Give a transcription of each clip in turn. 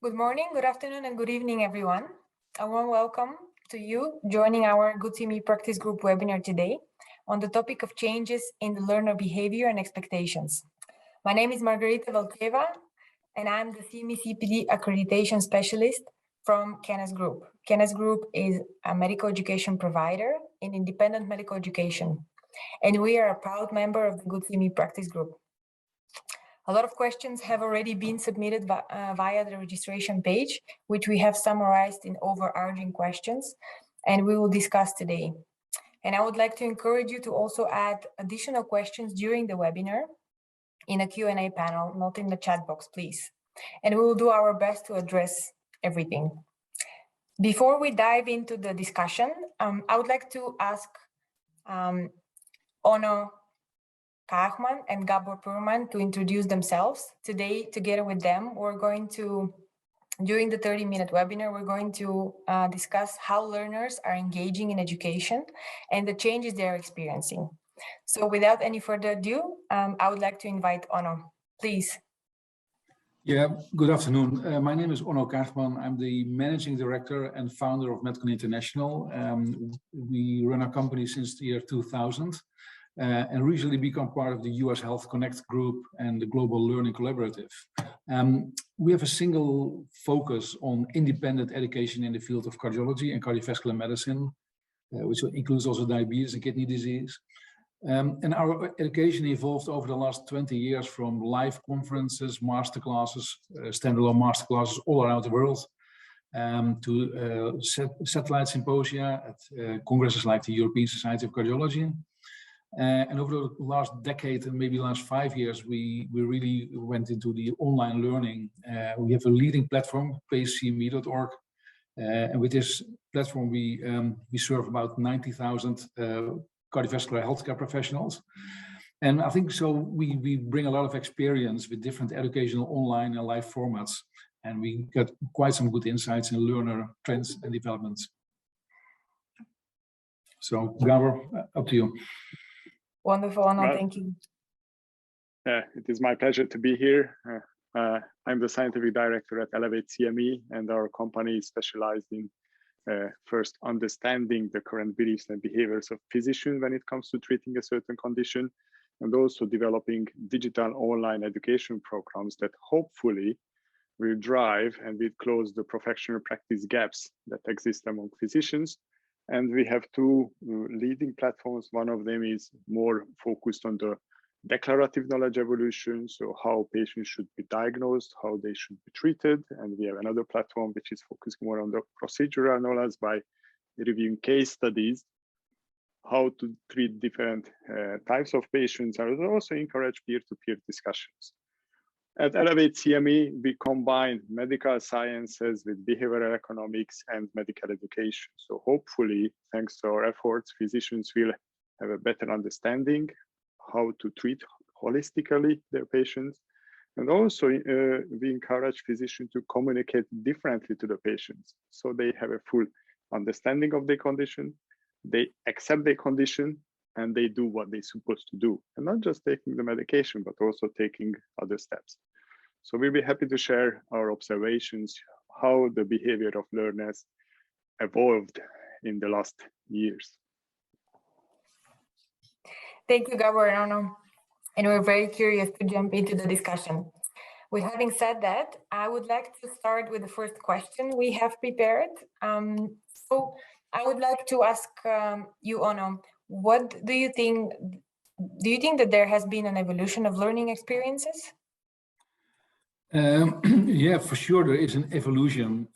Good morning, good afternoon, and good evening, everyone. A warm welcome to you joining our gCMEp practice group webinar today on the topic of changes in the learner behavior and expectations. My name is Margarita Velcheva, and I'm the CME CPD accreditation specialist from Kennes Group. Kennes Group is a medical education provider in independent medical education, and we are a proud member of the gCMEp practice group. A lot of questions have already been submitted via the registration page, which we have summarized in overarching questions, and we will discuss today. And I would like to encourage you to also add additional questions during the webinar in a Q&A panel, not in the chat box, please. And we will do our best to address everything. Before we dive into the discussion, I would like to ask Onno, Kaagman and Gabor Purman to introduce themselves. Today, together with them, we're going to, during the 30-minute webinar, we're going to discuss how learners are engaging in education and the changes they're experiencing. So without any further ado, I would like to invite Onno, please. Yeah, good afternoon. My name is Onno Kaagman. I'm the managing director and founder of Medcon International. We run our company since the year 2000. And recently become part of the US Health Connect group and the Global Learning Collaborative. We have a single focus on independent education in the field of cardiology and cardiovascular medicine, which includes also diabetes and kidney disease. And our education evolved over the last 20 years from live conferences, masterclasses, standalone masterclasses all around the world, to satellite symposia at congresses like the European Society of Cardiology. And over the last decade and maybe last 5 years, we really went into the online learning. We have a leading platform, gCME.org, and with this platform we serve about 90,000 cardiovascular healthcare professionals. And I think so we bring a lot of experience with different educational online and live formats, and we got quite some good insights in learner trends and developments. So Gabor, up to you. Wonderful, Onno, thank you. It is my pleasure to be here. I'm the scientific director at Elevate CME, and our company is specialized in first understanding the current beliefs and behaviors of physicians when it comes to treating a certain condition, and also developing digital online education programs that hopefully will drive and will close the professional practice gaps that exist among physicians. And we have two leading platforms. One of them is more focused on the declarative knowledge evolution, so how patients should be diagnosed, how they should be treated. And we have another platform which is focused more on the procedural knowledge by reviewing case studies, how to treat different types of patients, and also encourage peer-to-peer discussions. At Elevate CME, we combine medical sciences with behavioral economics and medical education. So hopefully, thanks to our efforts, physicians will have a better understanding how to treat holistically their patients. And also we encourage physicians to communicate differently to the patients, so they have a full understanding of their condition, they accept their condition, and they do what they're supposed to do, and not just taking the medication, but also taking other steps. So we'll be happy to share our observations, how the behavior of learners evolved in the last years. Thank you, Gabor and Onno. And we're very curious to jump into the discussion. With having said that, I would like to start with the first question we have prepared. So I would like to ask you, Onno, what do you think? Do you think that there has been an evolution of learning experiences? Yeah, for sure there is an evolution,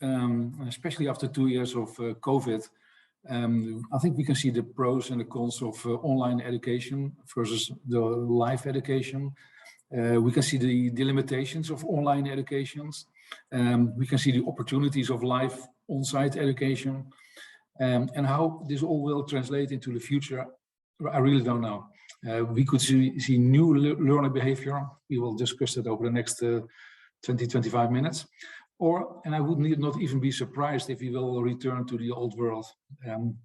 especially after 2 years of COVID. I think we can see the pros and the cons of online education versus the live education. We can see the limitations of online educations. We can see the opportunities of live on-site education. And how this all will translate into the future, I really don't know. We could see new learner behavior. We will discuss that over the next 20-25 minutes. And I would not even be surprised if we will return to the old world. And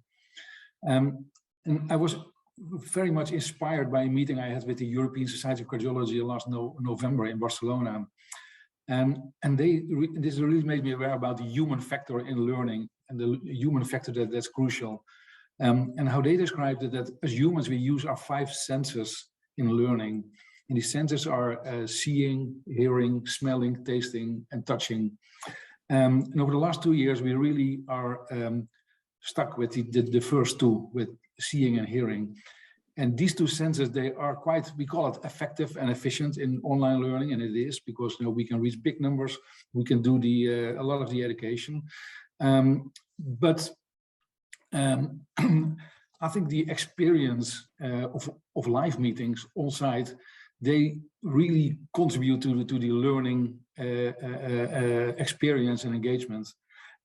I was very much inspired by a meeting I had with the European Society of Cardiology last November in Barcelona. And this really made me aware about the human factor in learning and the human factor that's crucial. And how they described it, that as humans, we use our 5 senses in learning. And these senses are seeing, hearing, smelling, tasting, and touching. And over the last 2 years, we really are stuck with the first 2, with seeing and hearing. And these 2 senses, they are quite, we call it effective and efficient in online learning, and it is, because we can reach big numbers, we can do a lot of the education. But I think the experience of live meetings on site, they really contribute to the learning experience and engagement.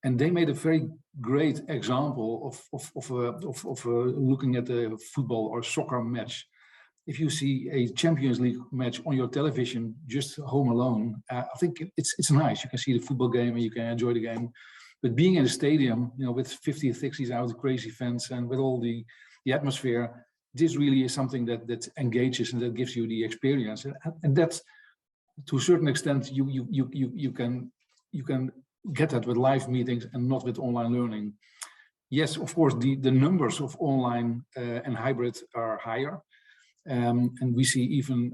And they made a very great example of looking at a football or soccer match. If you see a Champions League match on your television, just home alone, I think it's nice. You can see the football game and you can enjoy the game. But being in a stadium, with 50, 60,000 crazy fans and with all the atmosphere, this really is something that engages and that gives you the experience. And that's, to a certain extent, you can get that with live meetings and not with online learning. Yes, of course, the numbers of online and hybrid are higher. And we see even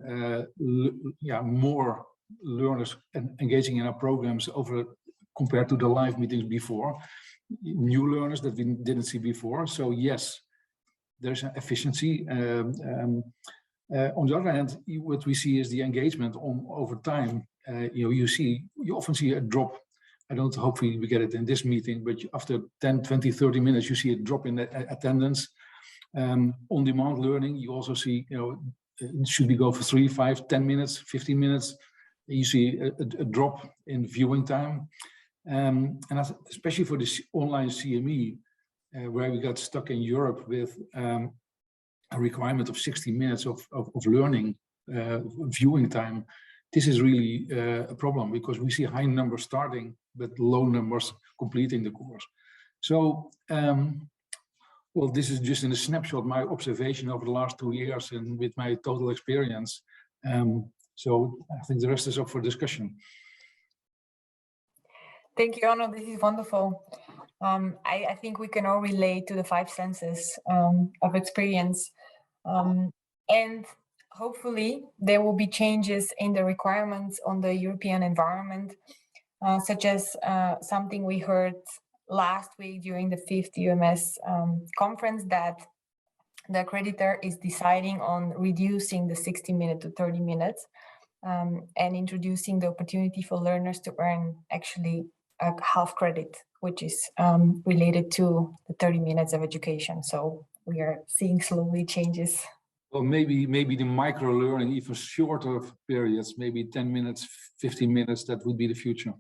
more learners engaging in our programs compared to the live meetings before, new learners that we didn't see before. So yes, there's an efficiency. On the other hand, what we see is the engagement over time. You often see a drop. Hopefully we get it in this meeting, but after 10, 20, 30 minutes, you see a drop in attendance. On-demand learning, you also see, should we go for 3, 5, 10 minutes, 15 minutes? You see a drop in viewing time. And especially for this online CME, where we got stuck in Europe with a requirement of 60 minutes of learning viewing time, this is really a problem, because we see high numbers starting, but low numbers completing the course. So, well, this is just in a snapshot, my observation over the last 2 years and with my total experience. So I think the rest is up for discussion. Thank you, Onno. This is wonderful. I think we can all relate to the 5 senses of experience. And hopefully there will be changes in the requirements on the European environment, such as something we heard last week during the 5th UMS conference, that the accreditor is deciding on reducing the 60 minutes to 30 minutes and introducing the opportunity for learners to earn actually a half credit, which is related to the 30 minutes of education. So we are seeing slowly changes. Well, maybe the micro learning, even shorter periods, maybe 10 minutes, 15 minutes, that would be the future.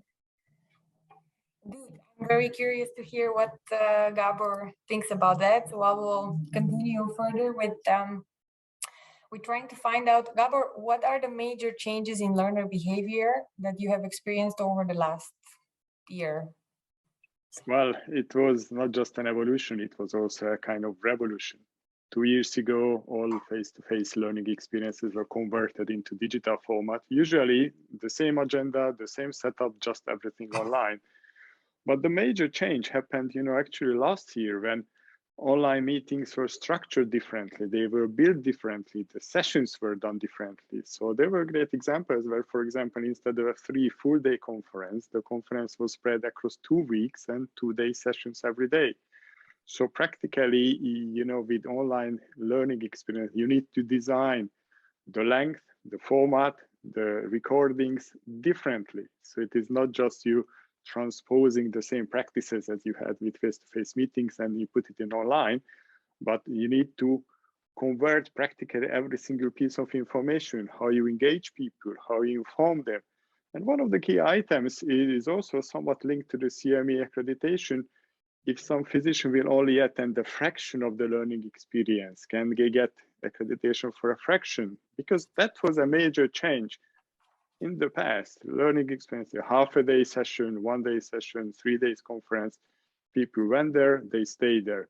Indeed. I'm very curious to hear what Gabor thinks about that. So I will continue further with, we're trying to find out, Gabor, what are the major changes in learner behavior that you have experienced over the last year? Well, it was not just an evolution, it was also a kind of revolution. 2 years ago, all face-to-face learning experiences were converted into digital format. Usually the same agenda, the same setup, just everything online. But the major change happened, actually last year, when online meetings were structured differently. They were built differently. The sessions were done differently. So there were great examples where, for example, instead of a 3 full-day conference, the conference was spread across 2 weeks and 2-day sessions every day. So practically, with online learning experience, you need to design the length, the format, the recordings differently. So it is not just you transposing the same practices as you had with face-to-face meetings and you put it in online, but you need to convert practically every single piece of information, how you engage people, how you inform them. And one of the key items is also somewhat linked to the CME accreditation. If some physician will only attend a fraction of the learning experience, can they get accreditation for a fraction? Because that was a major change. In the past, learning experience, a half-a-day session, 1-day session, 3 days conference, people went there, they stayed there.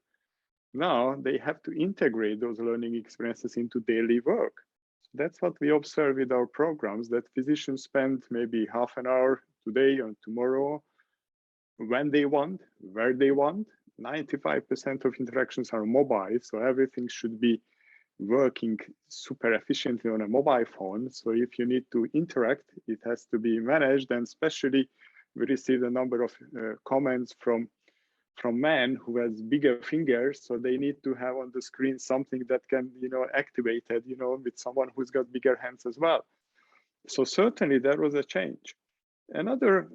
Now they have to integrate those learning experiences into daily work. That's what we observe with our programs, that physicians spend maybe half an hour today or tomorrow, when they want, where they want. 95% of interactions are mobile, so everything should be working super efficiently on a mobile phone. So if you need to interact, it has to be managed. And especially we received a number of comments from men who has bigger fingers, so they need to have on the screen something that can, activate it, with someone who's got bigger hands as well. So certainly there was a change. Another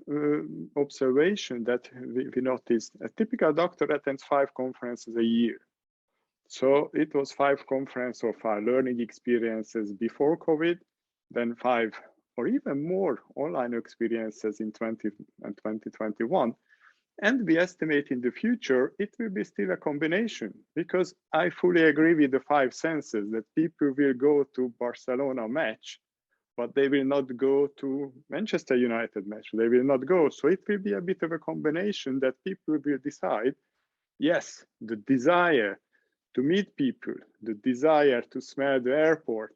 observation that we noticed, a typical doctor attends 5 conferences a year. So it was 5 conferences or 5 learning experiences before COVID, then 5 or even more online experiences in 2021. And we estimate in the future, it will be still a combination, because I fully agree with the 5 senses that people will go to Barcelona match, but they will not go to Manchester United match. They will not go. So it will be a bit of a combination that people will decide, yes, the desire to meet people, the desire to smell the airport,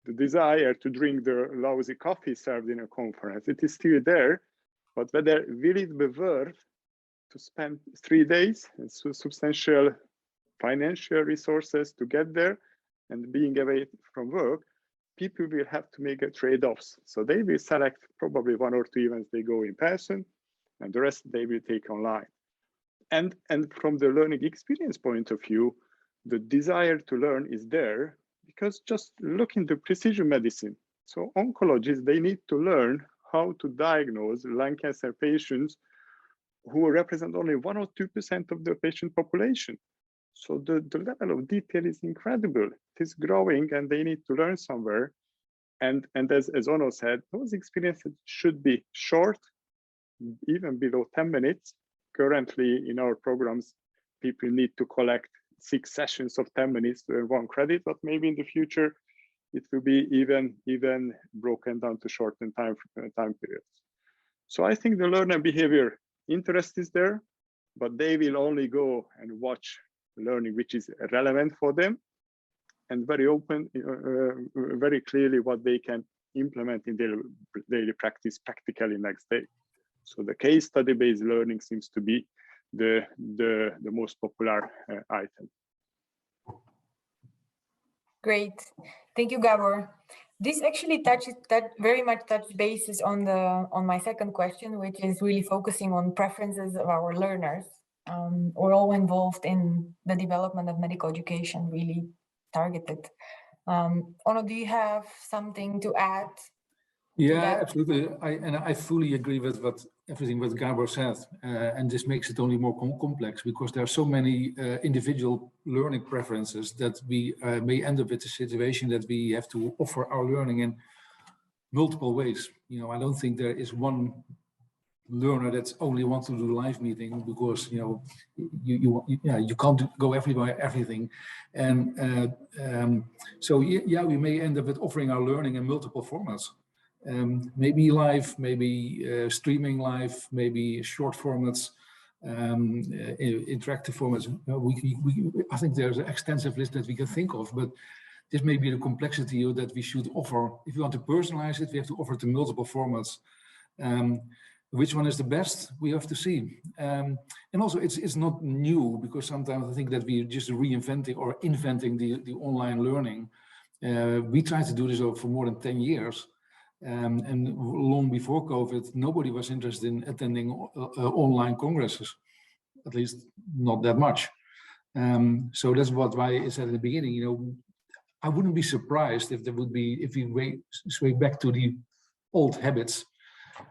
the desire to drink the lousy coffee served in a conference, it is still there, but whether will it be worth to spend 3 days and substantial financial resources to get there and being away from work, people will have to make a trade-offs. So they will select probably 1 or 2 events they go in person, and the rest they will take online. And from the learning experience point of view, the desire to learn is there, because just look into precision medicine. So oncologists, they need to learn how to diagnose lung cancer patients who represent only 1 or 2% of the patient population. So the level of detail is incredible. It is growing and they need to learn somewhere. And as Onno said, those experiences should be short, even below 10 minutes. Currently in our programs, people need to collect 6 sessions of 10 minutes to earn 1 credit, but maybe in the future, it will be even broken down to shortened time periods. So I think the learner behavior interest is there, but they will only go and watch learning which is relevant for them, and very open, very clearly what they can implement in their daily practice practically next day. So the case study based learning seems to be the most popular item. Great, thank you, Gabor. This actually very much touches bases on my second question, which is really focusing on preferences of our learners. We're all involved in the development of medical education, really targeted. Onno, do you have something to add? Yeah, absolutely. I fully agree with everything what Gabor said, and this makes it only more complex, because there are so many individual learning preferences that we may end up with a situation that we have to offer our learning in multiple ways. I don't think there is one learner that only wants to do live meeting, because you can't go everywhere everything, and so yeah, we may end up with offering our learning in multiple formats. Maybe live, maybe streaming live, maybe short formats, interactive formats. I think there's an extensive list that we can think of, but this may be the complexity that we should offer. If you want to personalize it, we have to offer to multiple formats. Which one is the best? We have to see. And also, it's not new, because sometimes I think that we're just reinventing or inventing the online learning. We tried to do this for more than 10 years. And long before COVID, nobody was interested in attending online congresses, at least not that much. So that's why I said at the beginning, I wouldn't be surprised if we sway back to the old habits,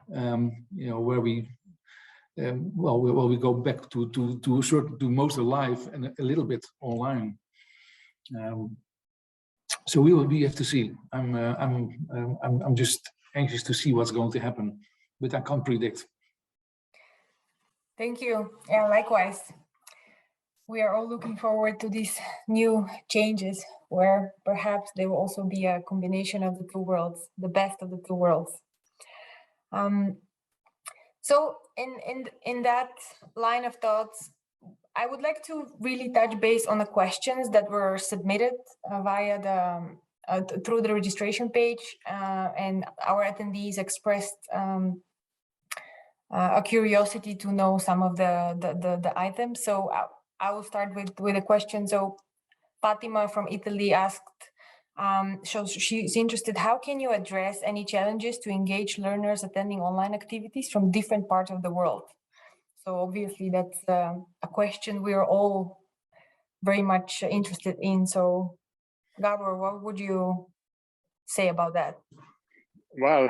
where we go back to most alive and a little bit online. So we have to see. I'm just anxious to see what's going to happen, but I can't predict. Thank you. Yeah, likewise. We are all looking forward to these new changes, where perhaps there will also be a combination of the 2 worlds, the best of the 2 worlds. So in that line of thoughts, I would like to really touch base on the questions that were submitted via through the registration page, and our attendees expressed a curiosity to know some of the items. So I will start with a question. So Fatima from Italy asked, so she's interested, how can you address any challenges to engage learners attending online activities from different parts of the world? So obviously that's a question we're all very much interested in. So Gabor, what would you say about that? Well,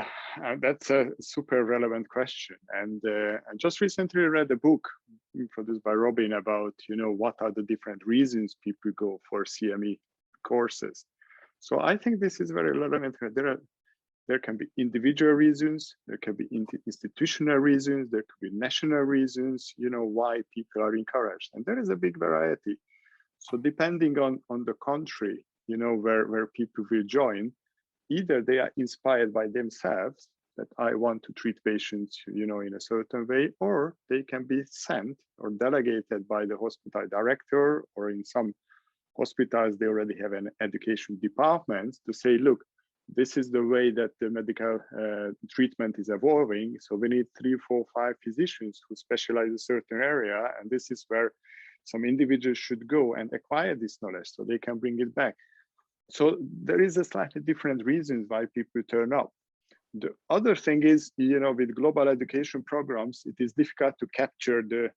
that's a super relevant question. And I just recently read a book produced by Robin about, what are the different reasons people go for CME courses. So I think this is very relevant. There can be individual reasons, there can be institutional reasons, there could be national reasons, why people are encouraged. And there is a big variety. So depending on the country, where people will join, either they are inspired by themselves that I want to treat patients, in a certain way, or they can be sent or delegated by the hospital director, or in some hospitals, they already have an education department to say, look, this is the way that the medical treatment is evolving. So we need 3, 4, 5 physicians who specialize in a certain area. And this is where some individuals should go and acquire this knowledge so they can bring it back. So there is a slightly different reasons why people turn up. The other thing is, with global education programs, it is difficult to capture the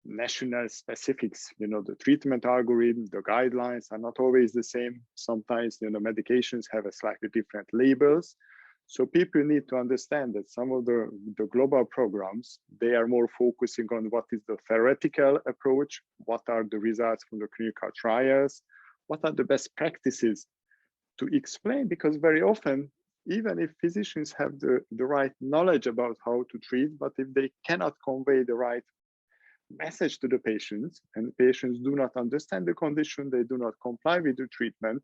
national specifics. The treatment algorithm, the guidelines are not always the same. Sometimes, medications have a slightly different labels. So people need to understand that some of the global programs, they are more focusing on what is the theoretical approach, what are the results from the clinical trials, what are the best practices to explain, because very often, even if physicians have the right knowledge about how to treat, but if they cannot convey the right message to the patients, and patients do not understand the condition, they do not comply with the treatment.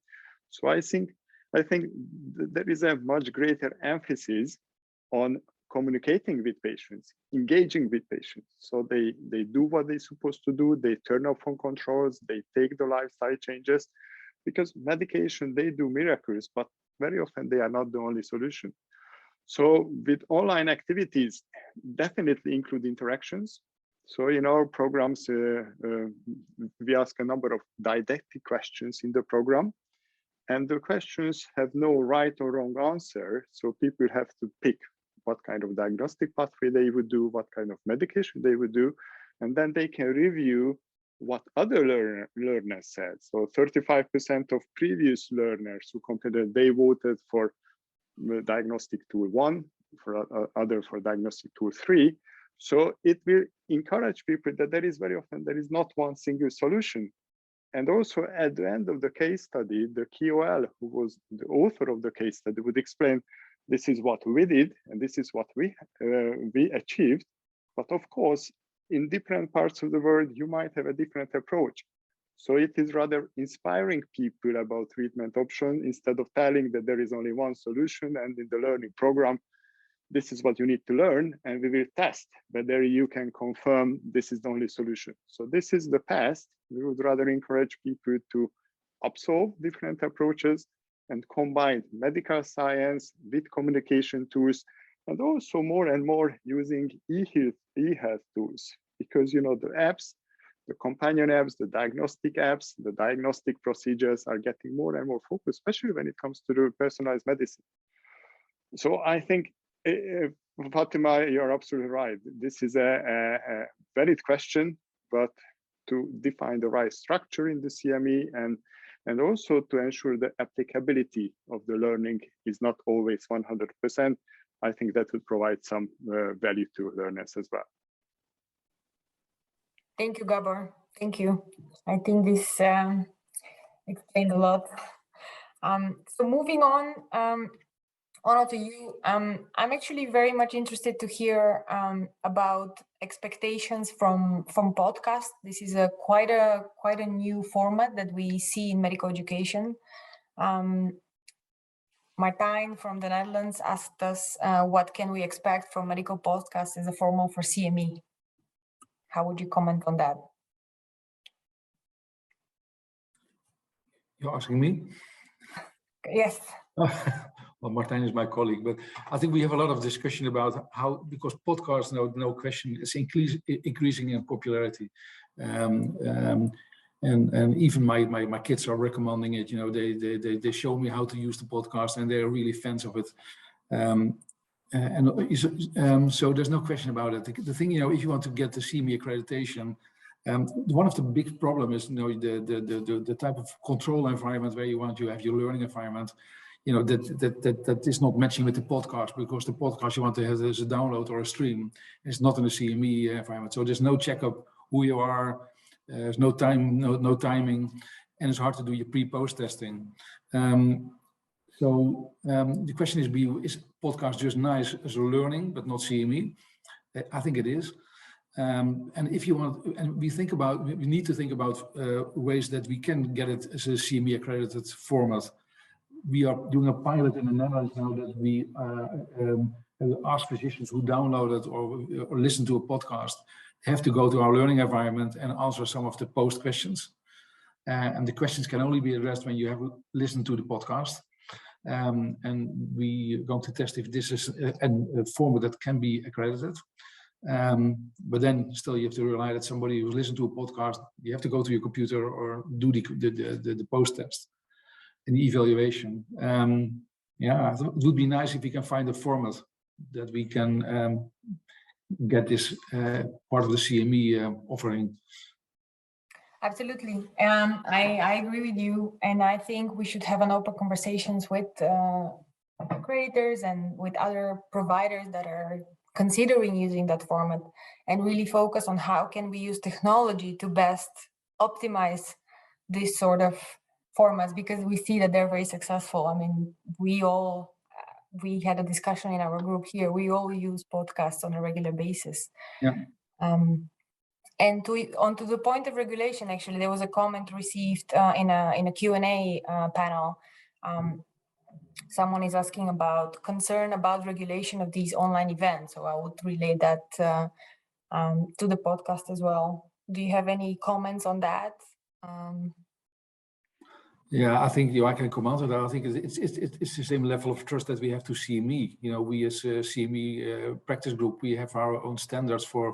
So I think there is a much greater emphasis on communicating with patients, engaging with patients. So they do what they're supposed to do, they turn off phone controls, they take the lifestyle changes, because medication, they do miracles, but very often they are not the only solution. So with online activities, definitely include interactions. So in our programs, we ask a number of didactic questions in the program, and the questions have no right or wrong answer. So people have to pick what kind of diagnostic pathway they would do, what kind of medication they would do, and then they can review what other learners said. So 35% of previous learners who completed, they voted for diagnostic tool 1, for other for diagnostic tool 3. So it will encourage people that there is very often, there is not one single solution. And also at the end of the case study, the KOL, who was the author of the case study, would explain, this is what we did, and this is what we achieved. But of course, in different parts of the world, you might have a different approach. So it is rather inspiring people about treatment option instead of telling that there is only one solution, and in the learning program, this is what you need to learn, and we will test whether you can confirm this is the only solution. So this is the past. We would rather encourage people to absorb different approaches and combine medical science with communication tools, and also more and more using e-health tools, because the apps, the companion apps, the diagnostic apps, the diagnostic procedures are getting more and more focused, especially when it comes to the personalized medicine. So I think, Fatima, you're absolutely right. This is a valid question, but to define the right structure in the CME and also to ensure the applicability of the learning is not always 100%, I think that would provide some value to learners as well. Thank you, Gabor. Thank you. I think this explained a lot. So moving on, Onno, to you. I'm actually very much interested to hear about expectations from podcasts. This is quite a new format that we see in medical education. Martijn from the Netherlands asked us, what can we expect from medical podcasts as a format for CME? How would you comment on that? You're asking me? Yes. Well, Martijn is my colleague, but I think we have a lot of discussion about how, because podcasts, no question, is increasing in popularity. And even my kids are recommending it. You know, they show me how to use the podcast, and they're really fans of it. So there's no question about it. The thing, you know, if you want to get the gCME accreditation, one of the big problems is, you know, the type of control environment where you have your learning environment. You know, that is not matching with the podcast, because the podcast you want to have as a download or a stream. It's not in the gCME environment, so there's no checkup who you are. There's no time, no timing, and it's hard to do your pre-post testing. So the question is podcast just nice as a learning, but not gCME? I think it is. And if you want, and we need to think about ways that we can get it as a gCME accredited format. We are doing a pilot in the Netherlands now that we ask physicians who download it or listen to a podcast have to go to our learning environment and answer some of the post questions. And the questions can only be addressed when you have listened to the podcast. And we are going to test if this is a format that can be accredited. But then still you have to rely that somebody who's listened to a podcast, you have to go to your computer or do the post test and the evaluation. Yeah, it would be nice if we can find a format that we can get this part of the gCME offering. Absolutely. I agree with you. And I think we should have an open conversations with creators and with other providers that are considering using that format, and really focus on how can we use technology to best optimize this sort of formats, because we see that they're very successful. I mean, we had a discussion in our group here. We all use podcasts on a regular basis. Yeah. And onto the point of regulation, actually, there was a comment received in a Q&A panel. Someone is asking about concern about regulation of these online events. So I would relay that to the podcast as well. Do you have any comments on that? Yeah, I think I can comment on that. I think it's the same level of trust that we have to gCME. You know, we as a gCME practice group, we have our own standards for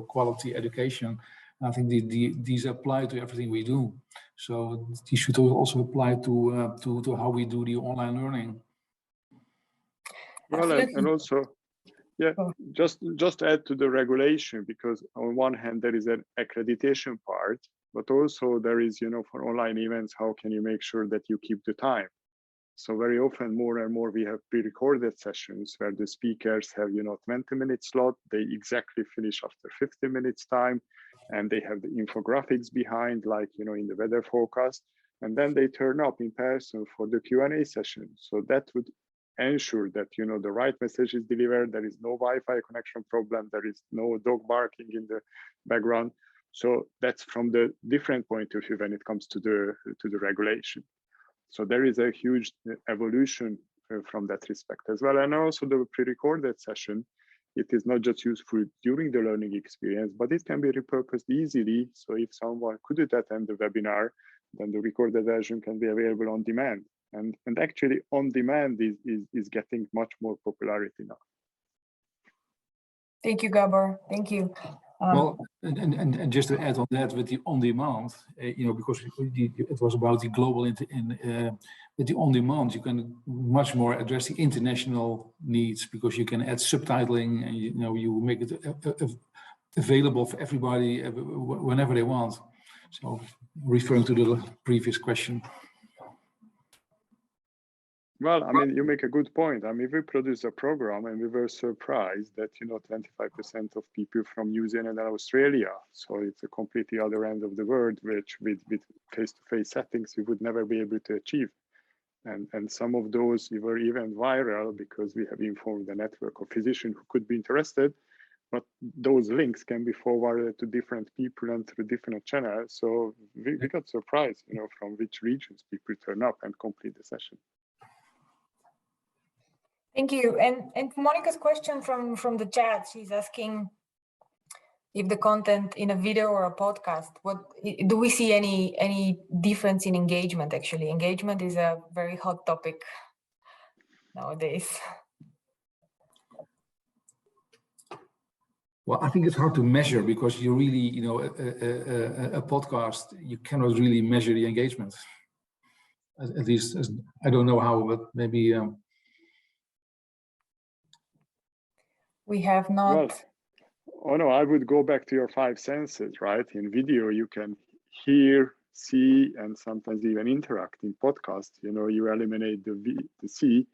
quality education. I think these apply to everything we do. So these should also apply to how we do the online learning. Well, and also, yeah, just add to the regulation, because on one hand there is an accreditation part, but also there is, you know, for online events, how can you make sure that you keep the time? So very often, more and more, we have pre-recorded sessions where the speakers have, you know, 20-minute slot. They exactly finish after 50 minutes time, and they have the infographics behind, like, you know, in the weather forecast, and then they turn up in person for the Q&A session. So that would ensure that, you know, the right message is delivered. There is no Wi-Fi connection problem. There is no dog barking in the background. So that's from the different point of view when it comes to the regulation. So there is a huge evolution from that respect as well. And also the pre-recorded session, it is not just useful during the learning experience, but it can be repurposed easily. So if someone couldn't attend the webinar, then the recorded version can be available on demand. And actually on demand is getting much more popularity now. Thank you, Gabor. Thank you. Well, and just to add on that with the on-demand, you know, because it was about the global, with the on-demand, you can much more address the international needs, because you can add subtitling, and you know, you make it available for everybody whenever they want. So referring to the previous question. Well, I mean, you make a good point. I mean, we produced a program and we were surprised that, you know, 25% of people from New Zealand and Australia. So it's a completely other end of the world, which with face-to-face settings, we would never be able to achieve. And some of those were even viral because we have informed the network of physicians who could be interested, but those links can be forwarded to different people and through different channels. So we got surprised, you know, from which regions people turn up and complete the session. Thank you. And Monica's question from the chat, she's asking, if the content in a video or a podcast, what do we see any difference in engagement? Actually, engagement is a very hot topic nowadays. Well, I think it's hard to measure because you really, a podcast, you cannot really measure the engagement. At least, I don't know how, but maybe. We have not. Well, Onno, I would go back to your five senses, right? In video, you can hear, see, and sometimes even interact. In podcast, you eliminate the see.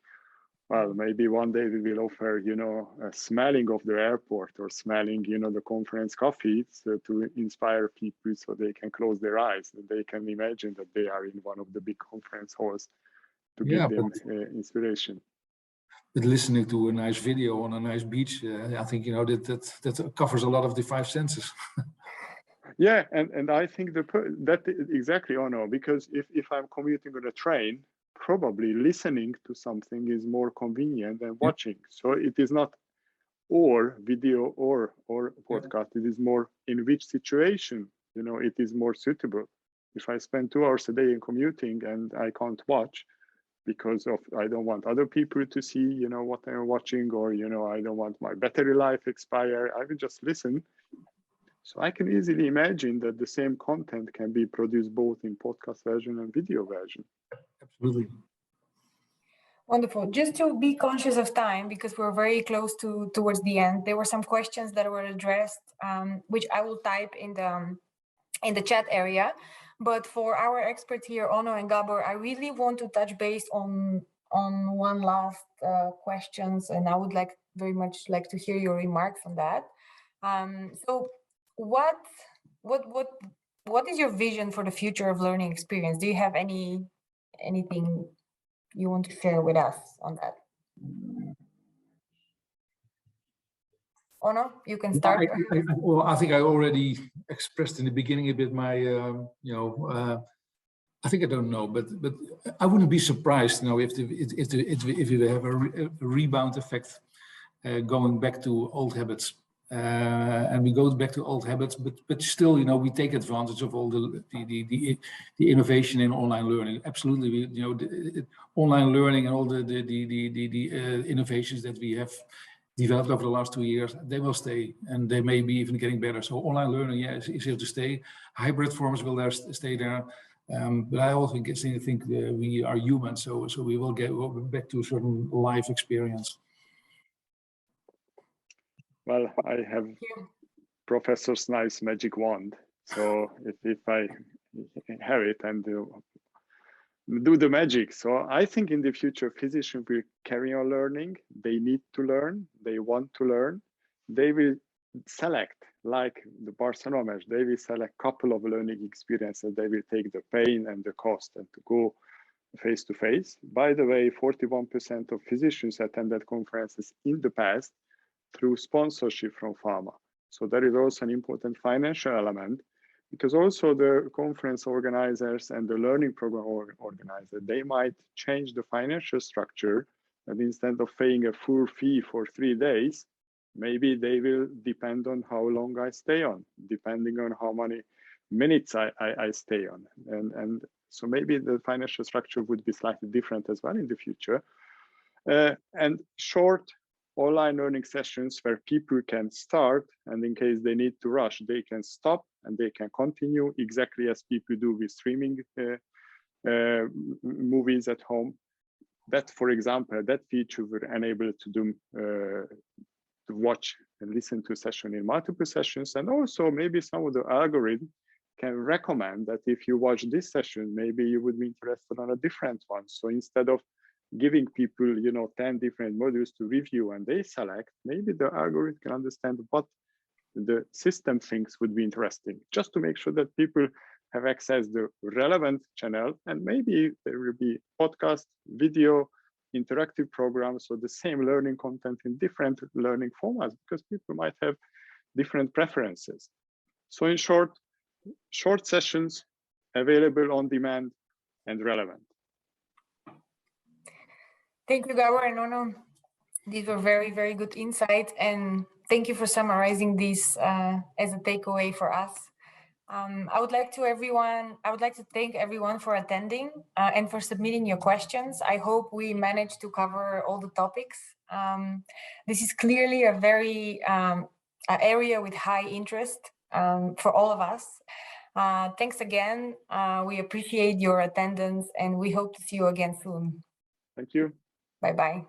Well, maybe one day we will offer, a smelling of the airport or smelling, the conference coffee, so to inspire people so they can close their eyes, that they can imagine that they are in one of the big conference halls to give them inspiration. But listening to a nice video on a nice beach, I think, that covers a lot of the five senses. Yeah, and I think that exactly, Onno, because if I'm commuting on a train, probably listening to something is more convenient than watching. So it is not or video or podcast. It is more in which situation, it is more suitable. If I spend 2 hours a day in commuting and I can't watch because I don't want other people to see, what I'm watching, or, I don't want my battery life expire, I will just listen. So I can easily imagine that the same content can be produced both in podcast version and video version. Absolutely. Wonderful. Just to be conscious of time, because we're very close towards the end, there were some questions that were addressed, which I will type in the chat area. But for our experts here, Onno and Gabor, I really want to touch base on one last questions, and I would very much like to hear your remarks on that. So what is your vision for the future of learning experience? Do you have anything you want to share with us on that? Onno, you can start. I think I already expressed in the beginning a bit my, I think I don't know, but I wouldn't be surprised, if we have a rebound effect going back to old habits. And we go back to old habits, but still, we take advantage of all the innovation in online learning. Absolutely, online learning and all the innovations that we have developed over the last 2 years, they will stay, and they may be even getting better. So online learning, is here to stay. Hybrid forms will stay there. But I also think we are human, so we will go back to a certain life experience. Well, I have Professor Snipes' magic wand. So if I have it and do the magic. So I think in the future, physicians will carry on learning. They need to learn. They want to learn. They will select, like the Barcelona, they will select a couple of learning experiences. They will take the pain and the cost and to go face to face. By the way, 41% of physicians attended conferences in the past through sponsorship from pharma. So there is also an important financial element, because also the conference organizers and the learning program organizers, they might change the financial structure, and instead of paying a full fee for 3 days, maybe they will depend on how long I stay on, depending on how many minutes I stay on. And so maybe the financial structure would be slightly different as well in the future. And short online learning sessions where people can start, and in case they need to rush, they can stop and they can continue, exactly as people do with streaming movies at home. That, for example, that feature would enable to watch and listen to a session in multiple sessions. And also maybe some of the algorithm can recommend that if you watch this session, maybe you would be interested on a different one. So instead of giving people 10 different modules to review and they select, maybe the algorithm can understand what the system thinks would be interesting, just to make sure that people have access to the relevant channel. And maybe there will be podcast, video, interactive programs, or the same learning content in different learning formats, because people might have different preferences. So in short sessions available on demand and relevant. Thank you, Gabor and Onno. These were very, very good insights. And thank you for summarizing this as a takeaway for us. I would like to thank everyone for attending and for submitting your questions. I hope we managed to cover all the topics. This is clearly a very area with high interest for all of us. Thanks again. We appreciate your attendance and we hope to see you again soon. Thank you. Bye-bye.